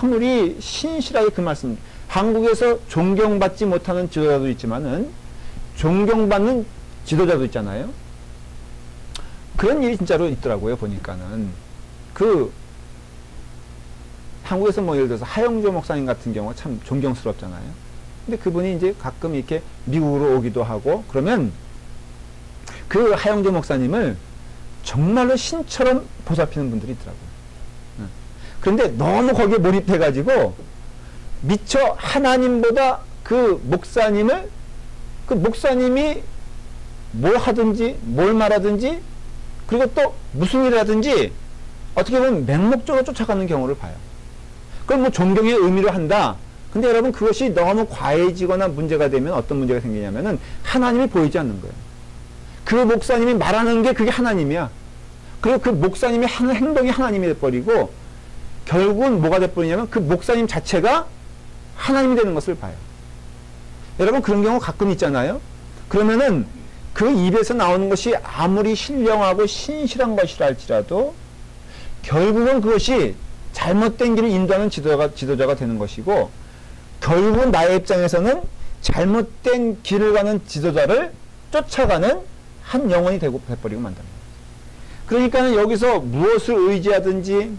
아무리 신실하게 그 말씀, 한국에서 존경받지 못하는 지도자도 있지만은 존경받는 지도자도 있잖아요. 그런 일이 진짜로 있더라고요. 보니까는 한국에서 뭐 예를 들어서 하영조 목사님 같은 경우가 참 존경스럽잖아요. 근데 그분이 이제 가끔 이렇게 미국으로 오기도 하고 그러면 그 하영조 목사님을 정말로 신처럼 보살피는 분들이 있더라고요. 그런데 너무 거기에 몰입해가지고 미처 하나님보다 그 목사님이 뭘 하든지 뭘 말하든지 그리고 또 무슨 일을 하든지 어떻게 보면 맹목적으로 쫓아가는 경우를 봐요. 그럼 뭐 존경의 의미로 한다. 근데 여러분 그것이 너무 과해지거나 문제가 되면 어떤 문제가 생기냐면은 하나님이 보이지 않는 거예요. 그 목사님이 말하는 게 그게 하나님이야. 그리고 그 목사님이 하는 행동이 하나님이 돼버리고 결국은 뭐가 돼버리냐면 그 목사님 자체가 하나님이 되는 것을 봐요. 여러분 그런 경우 가끔 있잖아요. 그러면은 그 입에서 나오는 것이 아무리 신령하고 신실한 것이라 할지라도 결국은 그것이 잘못된 길을 인도하는 지도자가 되는 것이고, 결국은 나의 입장에서는 잘못된 길을 가는 지도자를 쫓아가는 한 영혼이 돼버리고 만답니다. 그러니까는 여기서 무엇을 의지하든지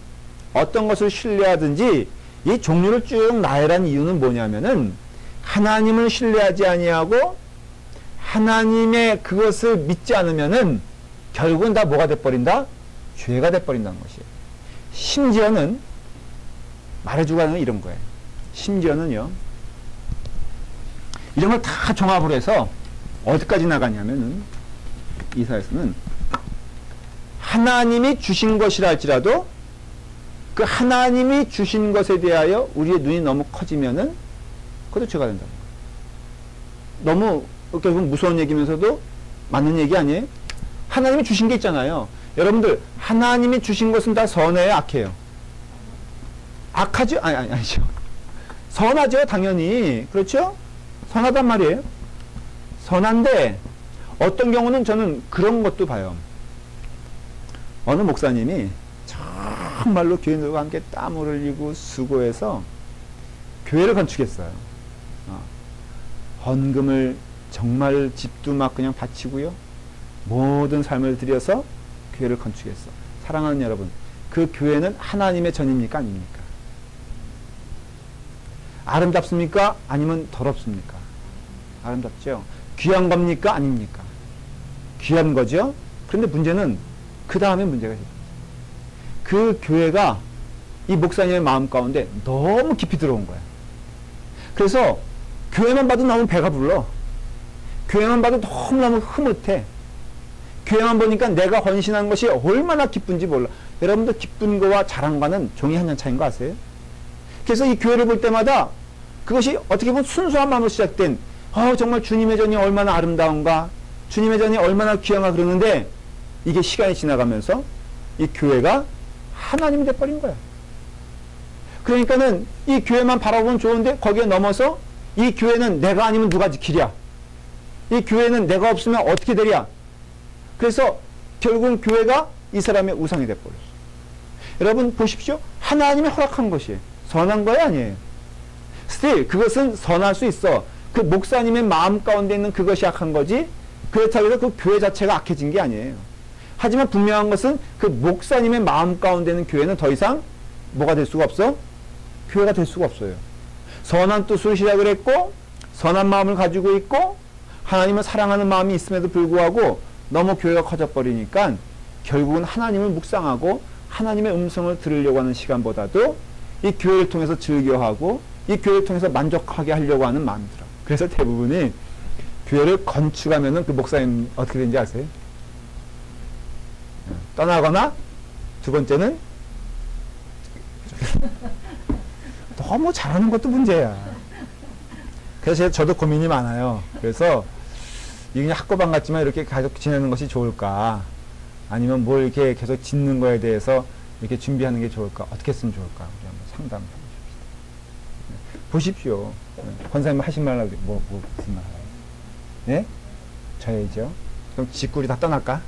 어떤 것을 신뢰하든지 이 종류를 쭉 나열한 이유는 뭐냐면은, 하나님을 신뢰하지 아니하고 하나님의 그것을 믿지 않으면은 결국은 다 뭐가 돼버린다? 죄가 돼버린다는 것이에요. 심지어는 말해주고 하는 건 이런 거예요. 심지어는요, 이런 걸 다 종합을 해서 어디까지 나가냐면은, 이사에서는 하나님이 주신 것이라 할지라도 그 하나님이 주신 것에 대하여 우리의 눈이 너무 커지면은 그것도 죄가 된다. 너무 결국 무서운 얘기면서도 맞는 얘기 아니에요? 하나님이 주신 게 있잖아요. 여러분들, 하나님이 주신 것은 다 선해요, 악해요? 악하죠? 아니죠. 선하죠, 당연히. 그렇죠? 선하단 말이에요. 선한데 어떤 경우는 저는 그런 것도 봐요. 어느 목사님이 정말로 교인들과 함께 땀을 흘리고 수고해서 교회를 건축했어요. 헌금을 정말 집도 막 그냥 바치고요, 모든 삶을 들여서 교회를 건축했어. 사랑하는 여러분, 그 교회는 하나님의 전입니까? 아닙니까? 아름답습니까? 아니면 더럽습니까? 아름답죠. 귀한 겁니까? 아닙니까? 귀한 거죠. 그런데 문제는 그 다음에 문제가 있어요. 그 교회가 이 목사님의 마음 가운데 너무 깊이 들어온 거야. 그래서 교회만 봐도 너무 배가 불러. 교회만 봐도 너무너무 흐뭇해. 교회만 보니까 내가 헌신한 것이 얼마나 기쁜지 몰라. 여러분들, 기쁜 거와 잘한 거는 종이 한 장 차이인 거 아세요? 그래서 이 교회를 볼 때마다 그것이 어떻게 보면 순수한 마음으로 시작된, 정말 주님의 전이 얼마나 아름다운가, 주님의 전이 얼마나 귀한가 그러는데, 이게 시간이 지나가면서 이 교회가 하나님이 돼버린 거야. 그러니까는 이 교회만 바라보면 좋은데 거기에 넘어서 이 교회는 내가 아니면 누가 지키랴, 이 교회는 내가 없으면 어떻게 되랴. 그래서 결국은 교회가 이 사람의 우상이 돼버렸어. 여러분 보십시오. 하나님이 허락한 것이 선한 거야, 아니에요? 스틸 그것은 선할 수 있어. 그 목사님의 마음 가운데 있는 그것이 악한 거지, 그렇다고 해서 그 교회 자체가 악해진 게 아니에요. 하지만 분명한 것은 그 목사님의 마음 가운데 있는 교회는 더 이상 뭐가 될 수가 없어? 교회가 될 수가 없어요. 선한 뜻으로 시작을 했고 선한 마음을 가지고 있고 하나님을 사랑하는 마음이 있음에도 불구하고 너무 교회가 커져버리니까 결국은 하나님을 묵상하고 하나님의 음성을 들으려고 하는 시간보다도 이 교회를 통해서 즐겨하고 이 교회를 통해서 만족하게 하려고 하는 마음이 들어. 그래서 대부분이 교회를 건축하면은 그 목사님 어떻게 되는지 아세요? 떠나거나, 두 번째는 너무 잘하는 것도 문제야. 그래서 저도 고민이 많아요. 그래서 이게 그냥 학고방 같지만 이렇게 계속 지내는 것이 좋을까, 아니면 뭘 이렇게 계속 짓는 거에 대해서 이렇게 준비하는 게 좋을까, 어떻게 했으면 좋을까, 우리 한번 상담해 보십시오. 보십시오. 권사님 하신 말, 무슨 말 하나요? 예? 저야죠. 그럼 직구리 다 떠날까?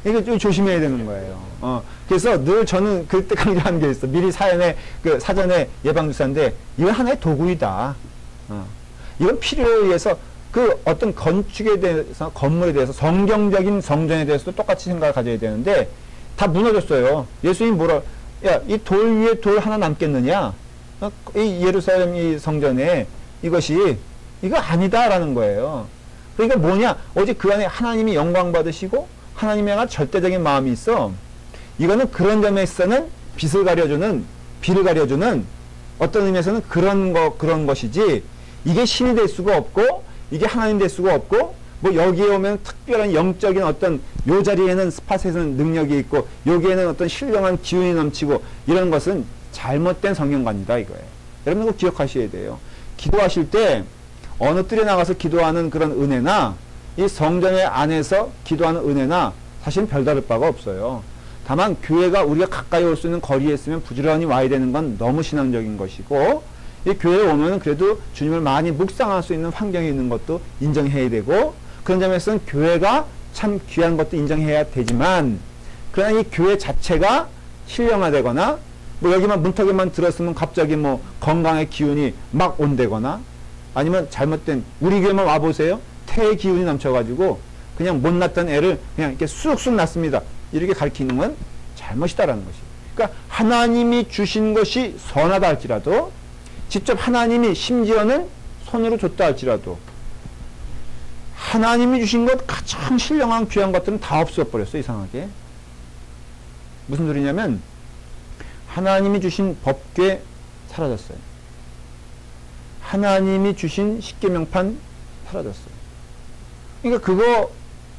이거 좀 조심해야 되는 거예요. 그래서 늘 저는 그때 강조하는 게 있어. 미리 사전에 예방주사인데, 이건 하나의 도구이다. 이건 필요에 의해서 그 어떤 건축에 대해서, 건물에 대해서, 성경적인 성전에 대해서도 똑같이 생각을 가져야 되는데, 다 무너졌어요. 예수님 이 돌 위에 돌 하나 남겠느냐? 이 예루살렘 이 성전에 이거 아니다라는 거예요. 그러니까 뭐냐? 오직 그 안에 하나님이 영광 받으시고, 하나님의 향한 절대적인 마음이 있어. 이거는 그런 점에서는 비를 가려주는 어떤 의미에서는 그런 것이지, 이게 신이 될 수가 없고, 이게 하나님 될 수가 없고, 뭐 여기에 오면 특별한 영적인 어떤 요 자리에는 스팟에서는 능력이 있고, 여기에는 어떤 신령한 기운이 넘치고, 이런 것은 잘못된 성경관이다 이거예요. 여러분 그거 기억하셔야 돼요. 기도하실 때 어느 뜰에 나가서 기도하는 그런 은혜나 이 성전의 안에서 기도하는 은혜나 사실은 별다를 바가 없어요. 다만 교회가 우리가 가까이 올 수 있는 거리에 있으면 부지런히 와야 되는 건 너무 신앙적인 것이고, 이 교회에 오면 그래도 주님을 많이 묵상할 수 있는 환경이 있는 것도 인정해야 되고, 그런 점에서는 교회가 참 귀한 것도 인정해야 되지만, 그러나 이 교회 자체가 신령화되거나 뭐 여기만 문턱에만 들었으면 갑자기 뭐 건강의 기운이 막 온다거나, 아니면 잘못된, 우리 교회만 와보세요. 태의 기운이 넘쳐가지고 그냥 못났던 애를 그냥 이렇게 쑥쑥 났습니다. 이렇게 가르치는 건 잘못이다라는 것이. 그러니까 하나님이 주신 것이 선하다 할지라도, 직접 하나님이 심지어는 손으로 줬다 할지라도, 하나님이 주신 것 가장 신령한 귀한 것들은 다 없어버렸어. 이상하게. 무슨 소리냐면 하나님이 주신 법궤 사라졌어요. 하나님이 주신 십계명판 사라졌어요. 그러니까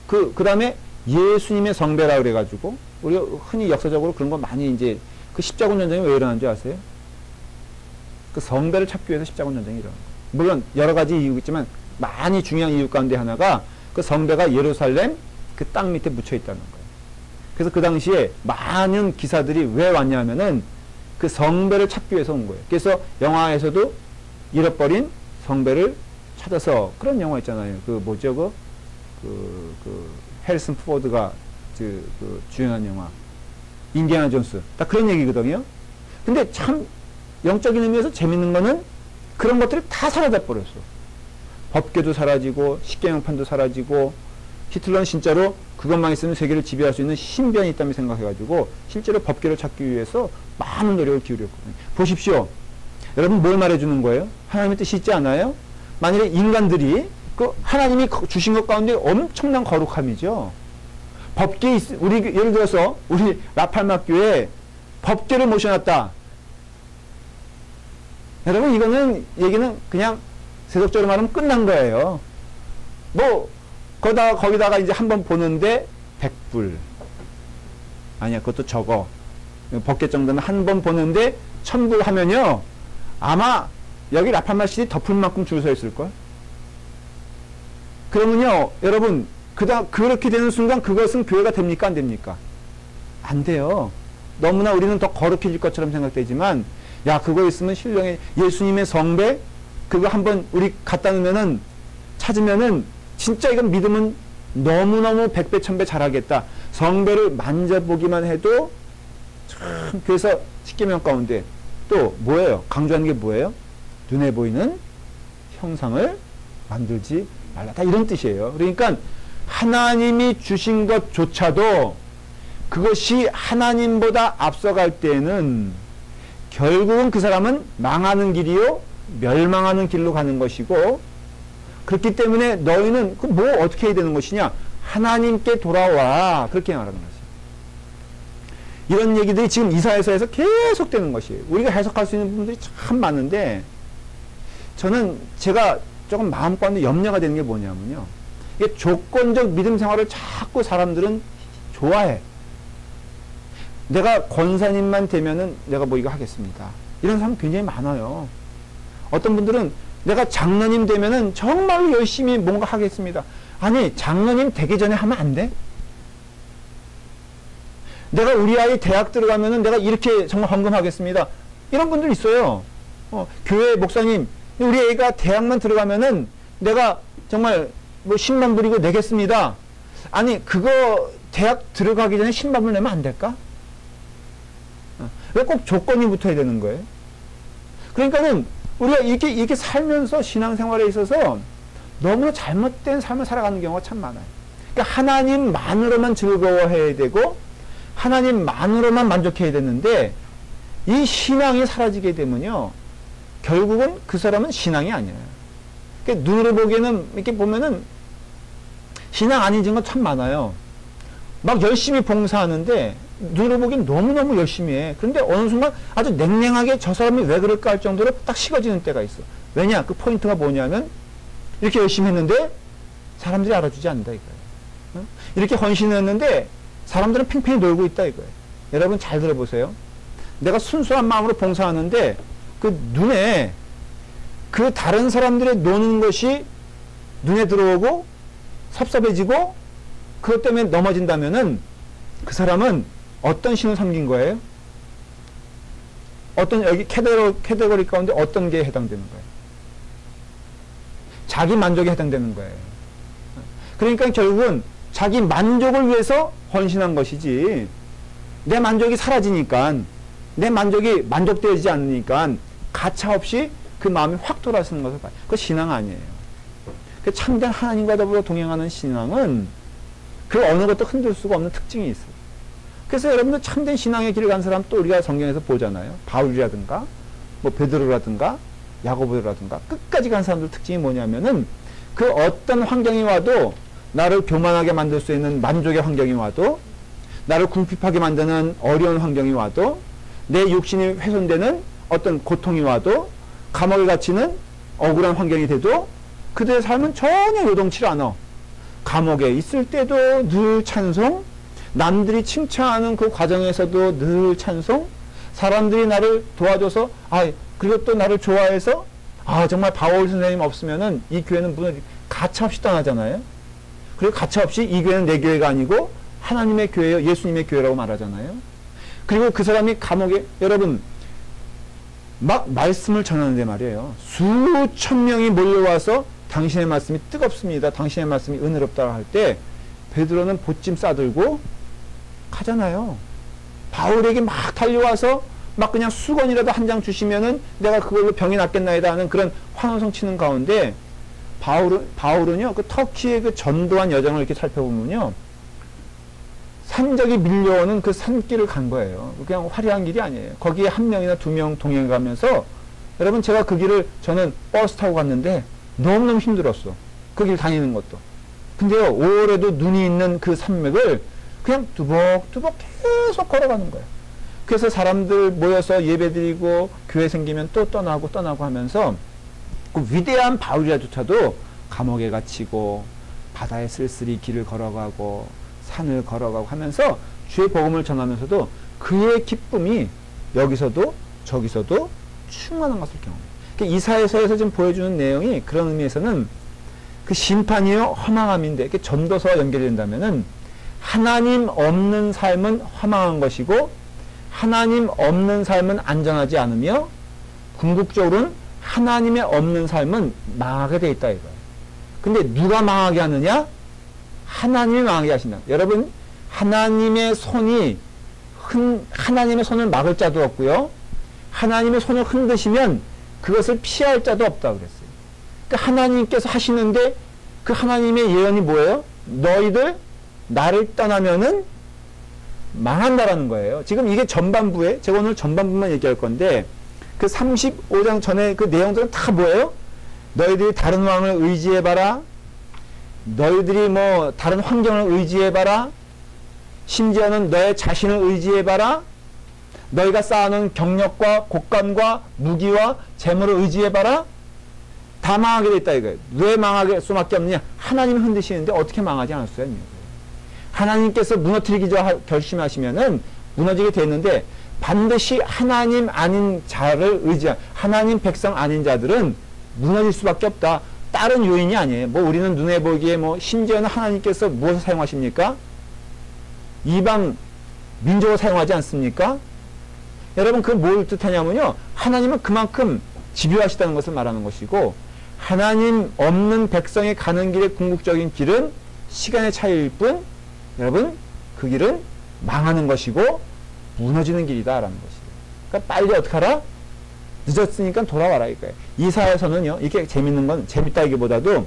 그 다음에 예수님의 성배라 그래가지고, 우리가 흔히 역사적으로 그런 거 많이 이제, 그 십자군 전쟁이 왜 일어난 줄 아세요? 그 성배를 찾기 위해서 십자군 전쟁이 일어난 거예요. 물론 여러 가지 이유가 있지만 많이 중요한 이유 가운데 하나가 그 성배가 예루살렘 그 땅 밑에 묻혀 있다는 거예요. 그래서 그 당시에 많은 기사들이 왜 왔냐 하면은 그 성배를 찾기 위해서 온 거예요. 그래서 영화에서도 잃어버린 성배를 찾아서, 그런 영화 있잖아요. 그 뭐죠, 해리슨 포드가 그 주연한 영화 인디아나 존스, 딱 그런 얘기거든요. 근데 참 영적인 의미에서 재밌는 거는 그런 것들이 다 사라져 버렸어. 법궤도 사라지고 십계명판도 사라지고, 히틀러는 진짜로 그것만 있으면 세계를 지배할 수 있는 신변이 있다며 생각해가지고 실제로 법궤를 찾기 위해서 많은 노력을 기울였거든요. 보십시오. 여러분, 뭘 말해주는 거예요? 하나님의 뜻이 있지 않아요? 만일에 인간들이 그 하나님이 주신 것 가운데 엄청난 거룩함이죠. 법궤, 우리 예를 들어서 우리 라팔마교에 법궤를 모셔놨다. 여러분, 이거는 얘기는 그냥 세속적으로 말하면 끝난 거예요. 뭐 거기다가 이제 한번 보는데 100불. 아니야, 그것도 적어. 법궤 정도는 한 번 보는데 1000불 하면요, 아마 여기 라팔마시티 덮을 만큼 줄 서 있을걸? 그러면요, 여러분, 그렇게 되는 순간 그것은 교회가 됩니까? 안 됩니까? 안 돼요. 너무나 우리는 더 거룩해질 것처럼 생각되지만, 야, 그거 있으면 신령해. 예수님의 성배, 그거 한번 우리 갖다 놓으면은, 찾으면은, 진짜 이건 믿으면 너무너무 100배, 1000배 잘하겠다. 성배를 만져보기만 해도, 참, 그래서 십계명 가운데 또 뭐예요? 강조하는 게 뭐예요? 눈에 보이는 형상을 만들지 말라. 다 이런 뜻이에요. 그러니까 하나님이 주신 것조차도 그것이 하나님보다 앞서갈 때는 결국은 그 사람은 망하는 길이요, 멸망하는 길로 가는 것이고, 그렇기 때문에 너희는 뭐 어떻게 해야 되는 것이냐? 하나님께 돌아와. 그렇게 말하는 거죠. 이런 얘기들이 지금 이사야서에서 계속 되는 것이에요. 우리가 해석할 수 있는 부분들이 참 많은데, 저는 제가 조금 마음 가운데 염려가 되는 게 뭐냐면요, 이게 조건적 믿음 생활을 자꾸 사람들은 좋아해. 내가 권사님만 되면은 내가 뭐 이거 하겠습니다. 이런 사람 굉장히 많아요. 어떤 분들은 내가 장로님 되면은 정말로 열심히 뭔가 하겠습니다. 아니, 장로님 되기 전에 하면 안 돼? 내가 우리 아이 대학 들어가면은 내가 이렇게 정말 헌금하겠습니다. 이런 분들 있어요. 교회 목사님, 우리 애가 대학만 들어가면은 내가 정말 뭐 10만 불이고 내겠습니다. 아니, 그거 대학 들어가기 전에 10만 불 내면 안 될까? 왜 꼭 조건이 붙어야 되는 거예요? 그러니까는 우리가 이렇게 살면서 신앙생활에 있어서 너무나 잘못된 삶을 살아가는 경우가 참 많아요. 그러니까 하나님만으로만 즐거워해야 되고 하나님만으로만 만족해야 되는데, 이 신앙이 사라지게 되면요, 결국은 그 사람은 신앙이 아니에요. 그러니까 눈으로 보기에는 이렇게 보면은 신앙 아닌 건 참 많아요. 막 열심히 봉사하는데 눈으로 보기엔 너무너무 열심히 해. 그런데 어느 순간 아주 냉랭하게 저 사람이 왜 그럴까 할 정도로 딱 식어지는 때가 있어. 왜냐? 그 포인트가 뭐냐면, 이렇게 열심히 했는데 사람들이 알아주지 않는다 이거예요. 이렇게 헌신했는데 사람들은 팽팽히 놀고 있다 이거예요. 여러분 잘 들어보세요. 내가 순수한 마음으로 봉사하는데 그 눈에 그 다른 사람들의 노는 것이 눈에 들어오고 섭섭해지고 그것 때문에 넘어진다면은 그 사람은 어떤 신을 섬긴 거예요? 어떤 여기 캐테고리 가운데 어떤 게 해당되는 거예요? 자기 만족에 해당되는 거예요. 그러니까 결국은 자기 만족을 위해서 헌신한 것이지, 내 만족이 사라지니까, 내 만족이 만족되지 않으니까 가차없이 그 마음이 확 돌아서는 것을 봐요. 그거 신앙 아니에요. 그 참된 하나님과 더불어 동행하는 신앙은 그 어느 것도 흔들 수가 없는 특징이 있어요. 그래서 여러분들 참된 신앙의 길을 간 사람 또 우리가 성경에서 보잖아요. 바울이라든가 뭐 베드로라든가 야고보라든가 끝까지 간 사람들 특징이 뭐냐면은 그 어떤 환경이 와도 나를 교만하게 만들 수 있는 만족의 환경이 와도, 나를 궁핍하게 만드는 어려운 환경이 와도, 내 육신이 훼손되는 어떤 고통이 와도, 감옥에 갇히는 억울한 환경이 돼도 그들의 삶은 전혀 요동치 않아. 감옥에 있을 때도 늘 찬송, 남들이 칭찬하는 그 과정에서도 늘 찬송, 사람들이 나를 도와줘서, 그리고 또 나를 좋아해서, 정말 바울 선생님 없으면은 이 교회는 가차없이 떠나잖아요. 그리고 가차없이 이 교회는 내 교회가 아니고 하나님의 교회요, 예수님의 교회라고 말하잖아요. 그리고 그 사람이 감옥에, 여러분, 막 말씀을 전하는데 말이에요. 수천 명이 몰려와서 당신의 말씀이 뜨겁습니다, 당신의 말씀이 은혜롭다고 할 때 베드로는 보찜 싸들고 가잖아요. 바울에게 막 달려와서 막 그냥 수건이라도 한 장 주시면은 내가 그걸로 병이 낫겠나이다 하는 그런 환호성 치는 가운데 바울은요, 그 터키의 그 전도한 여정을 이렇게 살펴보면요, 산적이 밀려오는 그 산길을 간 거예요. 그냥 화려한 길이 아니에요. 거기에 한 명이나 두 명 동행 가면서, 여러분, 제가 그 길을 저는 버스 타고 갔는데 너무너무 힘들었어. 그 길 다니는 것도. 근데요, 5월에도 눈이 있는 그 산맥을 그냥 두벅두벅 계속 걸어가는 거예요. 그래서 사람들 모여서 예배드리고 교회 생기면 또 떠나고 하면서 그 위대한 바울이라조차도 감옥에 갇히고 바다에 쓸쓸히 길을 걸어가고 산을 걸어가고 하면서 주의 복음을 전하면서도 그의 기쁨이 여기서도 저기서도 충만한 것을 경험해요. 그러니까 이사야서에서 지금 보여주는 내용이 그런 의미에서는 그 심판이요 허망함인데, 이렇게 전도서와 연결이 된다면은 하나님 없는 삶은 허망한 것이고 하나님 없는 삶은 안전하지 않으며 궁극적으로는 하나님의 없는 삶은 망하게 돼 있다 이거예요. 근데 누가 망하게 하느냐? 하나님이 망하게 하신다. 여러분, 하나님의 손을 막을 자도 없고요, 하나님의 손을 흔드시면 그것을 피할 자도 없다 그랬어요. 그러니까 하나님께서 하시는데 그 하나님의 예언이 뭐예요? 너희들 나를 떠나면은 망한다라는 거예요. 지금 이게 전반부에, 제가 오늘 전반부만 얘기할 건데, 그 35장 전에 그 내용들은 다 뭐예요? 너희들이 다른 왕을 의지해봐라, 너희들이 뭐 다른 환경을 의지해봐라, 심지어는 너의 자신을 의지해봐라, 너희가 쌓아놓은 경력과 곡간과 무기와 재물을 의지해봐라, 다 망하게 됐다 이거예요. 왜 망하게 수밖에 없느냐? 하나님이 흔드시는데 어떻게 망하지 않을 수가 있는 거예요. 하나님께서 무너뜨리기 결심하시면은 무너지게 됐는데, 반드시 하나님 아닌 자를 의지한, 하나님 백성 아닌 자들은 무너질 수밖에 없다. 다른 요인이 아니에요. 뭐 우리는 눈에 보기에 뭐, 심지어는 하나님께서 무엇을 사용하십니까? 이방 민족을 사용하지 않습니까? 여러분, 그 뭘 뜻하냐면요, 하나님은 그만큼 집요하시다는 것을 말하는 것이고, 하나님 없는 백성이 가는 길의 궁극적인 길은 시간의 차이일 뿐, 여러분, 그 길은 망하는 것이고 무너지는 길이다라는 것이에요. 그러니까 빨리 어떻게 하라? 늦었으니까 돌아와라 이거예요. 이사야서는요, 이렇게 재밌는 건, 재밌다기보다도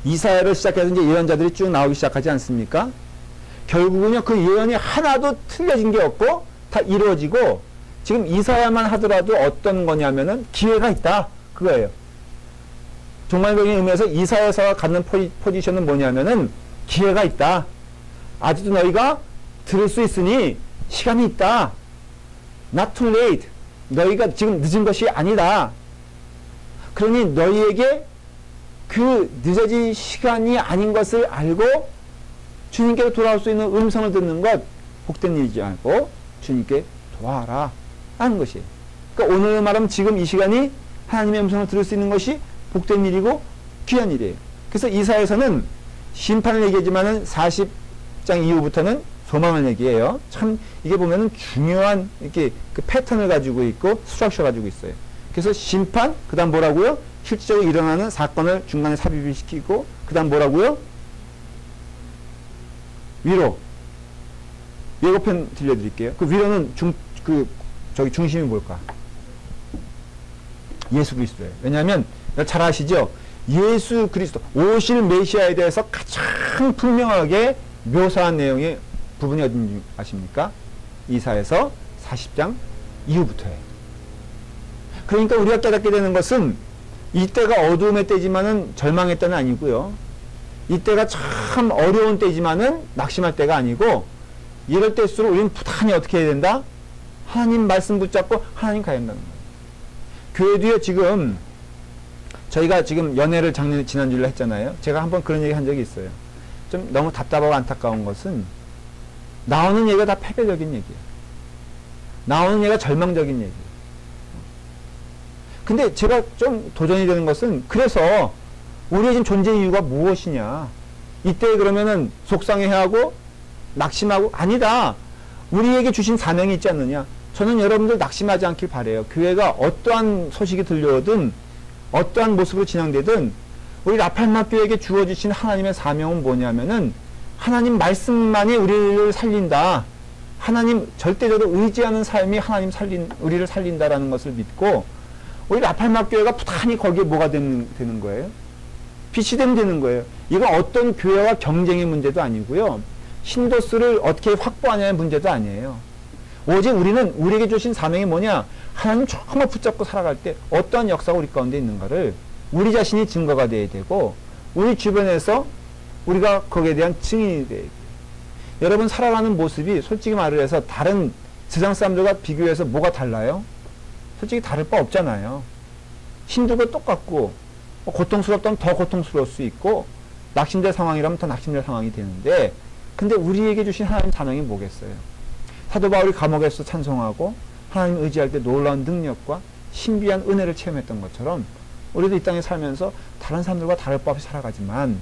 이사야를 시작해서 이제 예언자들이 쭉 나오기 시작하지 않습니까? 결국은요, 그 예언이 하나도 틀려진 게 없고 다 이루어지고, 지금 이사야만 하더라도 어떤 거냐면은 기회가 있다 그거예요. 종말적인 의미에서 이사야서가 갖는 포지션은 뭐냐면은 기회가 있다. 아직도 너희가 들을 수 있으니 시간이 있다. Not too late. 너희가 지금 늦은 것이 아니다. 그러니 너희에게 그 늦어진 시간이 아닌 것을 알고 주님께로 돌아올 수 있는 음성을 듣는 것 복된 일이지 않고 주님께 도와라 하는 것이에요. 그러니까 오늘 말하면 지금 이 시간이 하나님의 음성을 들을 수 있는 것이 복된 일이고 귀한 일이에요. 그래서 이사야서는 심판을 얘기하지만은 40장 이후부터는 소망을 얘기해요. 참 이게 보면은 중요한 이렇게 그 패턴을 가지고 있고 스트럭처 가지고 있어요. 그래서 심판, 그다음 뭐라고요? 실질적으로 일어나는 사건을 중간에 삽입을 시키고, 그다음 뭐라고요? 위로. 예고편 들려드릴게요. 그 위로는 중심이 뭘까? 예수 그리스도예요. 왜냐하면 잘 아시죠? 예수 그리스도 오실 메시아에 대해서 가장 분명하게 묘사한 내용의 부분이 어딘지 아십니까? 이사야서 40장 이후부터예요. 그러니까 우리가 깨닫게 되는 것은 이때가 어두움의 때지만은 절망의 때는 아니고요. 이때가 참 어려운 때지만은 낙심할 때가 아니고, 이럴 때일수록 우리는 부단히 어떻게 해야 된다? 하나님 말씀 붙잡고 하나님 가야 한다는 거예요. 교회도요, 지금 저희가 지금 연애를 지난주에 했잖아요. 제가 한번 그런 얘기 한 적이 있어요. 좀 너무 답답하고 안타까운 것은 나오는 얘기가 다 패배적인 얘기예요. 나오는 얘기가 절망적인 얘기예요. 근데 제가 좀 도전이 되는 것은, 그래서 우리의 지금 존재 이유가 무엇이냐? 이때 그러면은 속상해하고 낙심하고, 아니다. 우리에게 주신 사명이 있지 않느냐? 저는 여러분들 낙심하지 않길 바라요. 교회가 어떠한 소식이 들려오든 어떠한 모습으로 진행되든 우리 라팔마 교회에게 주어주신 하나님의 사명은 뭐냐면은, 하나님 말씀만이 우리를 살린다. 하나님 절대적으로 의지하는 삶이 우리를 살린다라는 것을 믿고, 우리 라팔마 교회가 부단히 거기에 뭐가 되는 거예요? 빛이 되는 거예요. 이건 어떤 교회와 경쟁의 문제도 아니고요. 신도수를 어떻게 확보하냐의 문제도 아니에요. 오직 우리는 우리에게 주신 사명이 뭐냐? 하나님 정말 붙잡고 살아갈 때 어떠한 역사가 우리 가운데 있는가를 우리 자신이 증거가 돼야 되고, 우리 주변에서 우리가 거기에 대한 증인이 돼야 돼요. 여러분 살아가는 모습이 솔직히 말을 해서 다른 세상 사람들과 비교해서 뭐가 달라요? 솔직히 다를 바 없잖아요. 힘들고 똑같고, 고통스럽다면 더 고통스러울 수 있고, 낙심될 상황이라면 더 낙심될 상황이 되는데, 근데 우리에게 주신 하나님 사명이 뭐겠어요? 사도 바울이 감옥에서 찬송하고 하나님 의지할 때 놀라운 능력과 신비한 은혜를 체험했던 것처럼, 우리도 이 땅에 살면서 다른 사람들과 다를 바 없이 살아가지만,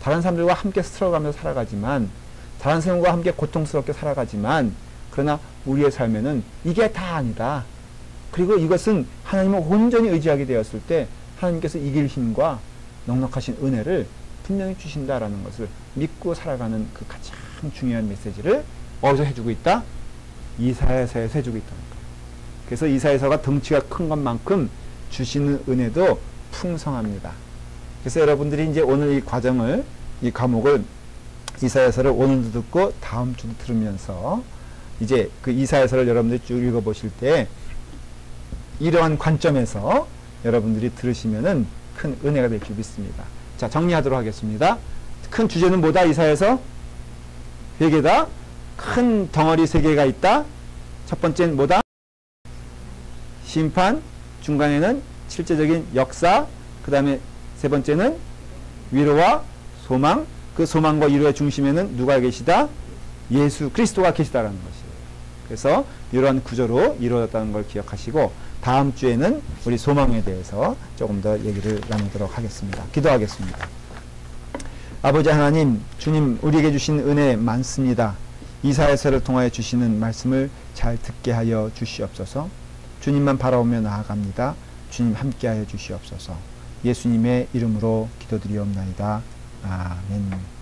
다른 사람들과 함께 스트러가면서 살아가지만, 다른 사람과 함께 고통스럽게 살아가지만, 그러나 우리의 삶에는 이게 다 아니다. 그리고 이것은 하나님을 온전히 의지하게 되었을 때 하나님께서 이길 힘과 넉넉하신 은혜를 분명히 주신다라는 것을 믿고 살아가는 그 가장 중요한 메시지를 어디서 해주고 있다? 이사야서에서 해주고 있다는 거예요. 그래서 이사야서가 덩치가 큰 것만큼 주시는 은혜도 풍성합니다. 그래서 여러분들이 이제 오늘 이 과정을, 이 과목을, 이사야서를 오늘도 듣고 다음 주도 들으면서 이제 그 이사야서를 여러분들이 쭉 읽어보실 때 이러한 관점에서 여러분들이 들으시면은 큰 은혜가 될 줄 믿습니다. 자, 정리하도록 하겠습니다. 큰 주제는 뭐다? 이사야서 회개다. 큰 덩어리 세 개가 있다. 첫 번째는 뭐다? 심판. 중간에는 실제적인 역사. 그 다음에 세 번째는 위로와 소망. 그 소망과 위로의 중심에는 누가 계시다? 예수 그리스도가 계시다라는 것이에요. 그래서 이러한 구조로 이루어졌다는 걸 기억하시고, 다음 주에는 우리 소망에 대해서 조금 더 얘기를 나누도록 하겠습니다. 기도하겠습니다. 아버지 하나님, 주님 우리에게 주신 은혜 많습니다. 이사야서를 통하여 주시는 말씀을 잘 듣게 하여 주시옵소서. 주님만 바라보며 나아갑니다. 주님 함께하여 주시옵소서. 예수님의 이름으로 기도드리옵나이다. 아멘.